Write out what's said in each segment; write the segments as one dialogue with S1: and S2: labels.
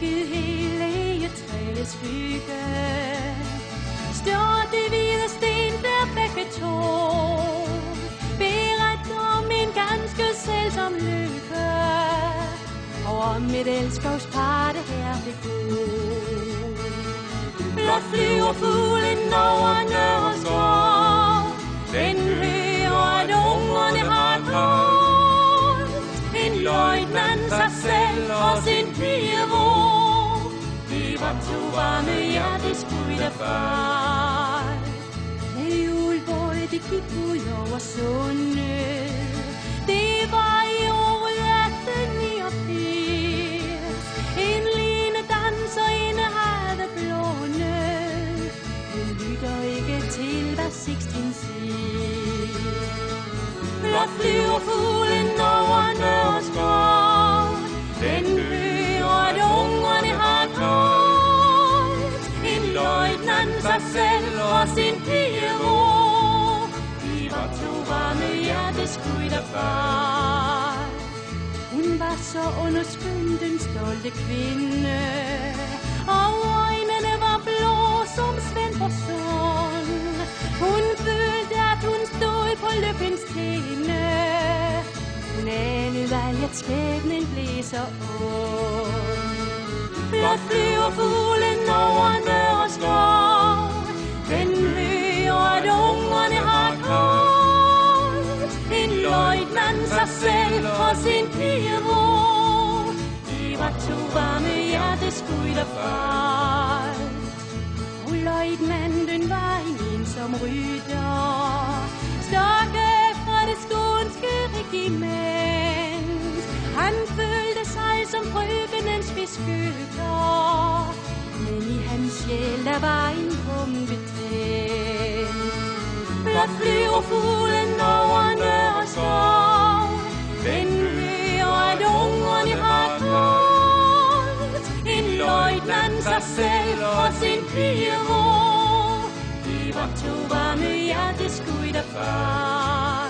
S1: dækket hele i et træets skygge. Står det hvide sten der begge to, beret om en ganske selvsom lykke, og om et elskovspar det her vil gå. Blot flyver fuglen over Nørre Skov, den hører at ungerne har koldt. En løjtnant sig selv og sin pige hvor, de var to varme hjerteskud af far. Med julebåd det gik ud over sundet, det var i året 1889. En lille danserinde havde blånet, hun lytter ikke til hvad Sixten siger. Blot flyver fuglen over Nørre Skov, den hører at ungerne har koldt. En løjtnant sig selv og sin pige hvor, de var to varme hjerteskud af far. Hun var så underskøn, den stolte kvinde, og øjnene var blå som Svendborgsund. Hun følte, at hun stod på lykkens tinde. Hun anede aldrig, at skæbnen blev så ond. Blot flyver fuglen over Nørre Skov, den hører, at ungerne har koldt. En løjtnant sig selv og sin pige hvor, de var to varme hjerteskud af far. Og løjtnanten var en ensom rytter, stokke fra det skånske regiment. Han følte sig som frøkenens beskytter, men i hans sjæl der var en bombe tændt. Blot flyver fuglen over Nørre Skov, den hører at ungerne har koldt. En løjtnant sig selv og sin pige hvor, de var to varme hjerteskud af far.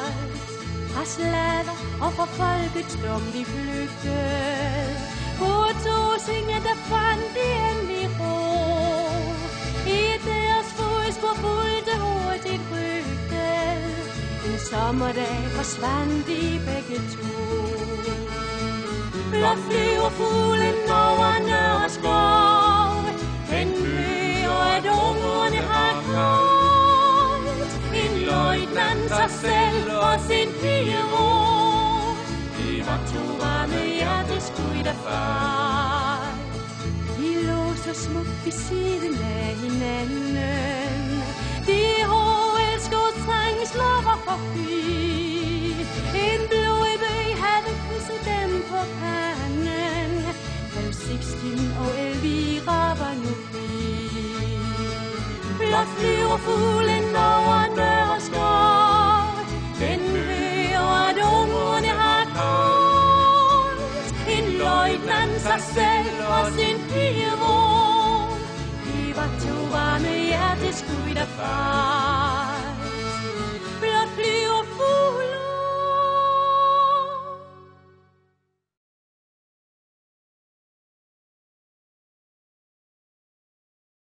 S1: Fra slaver og fra folkets dom de flygtede, på Tåsinge der fandt de endelig ro. I deres fodspor fulgte hurtigt rygtet, en sommerdag forsvandt de begge to. Blot flyver fuglen over Nørre Skov, den hører at ungerne har koldt. En løjtnant sig selv og sin pige hvor, de var to varme hjerteskud af far. De lå så smukt ved siden af hinanden, de elskede trængsler var forbi. En blodig bøg havde kysset dem på panden, men Sixten og Elvira var nu fri. Blot flyver fuglen over Nørre Skov, den hører at ungerne har koldt. En løjtnant sig selv og sin pige hvor, de var to varme hjerteskud af far.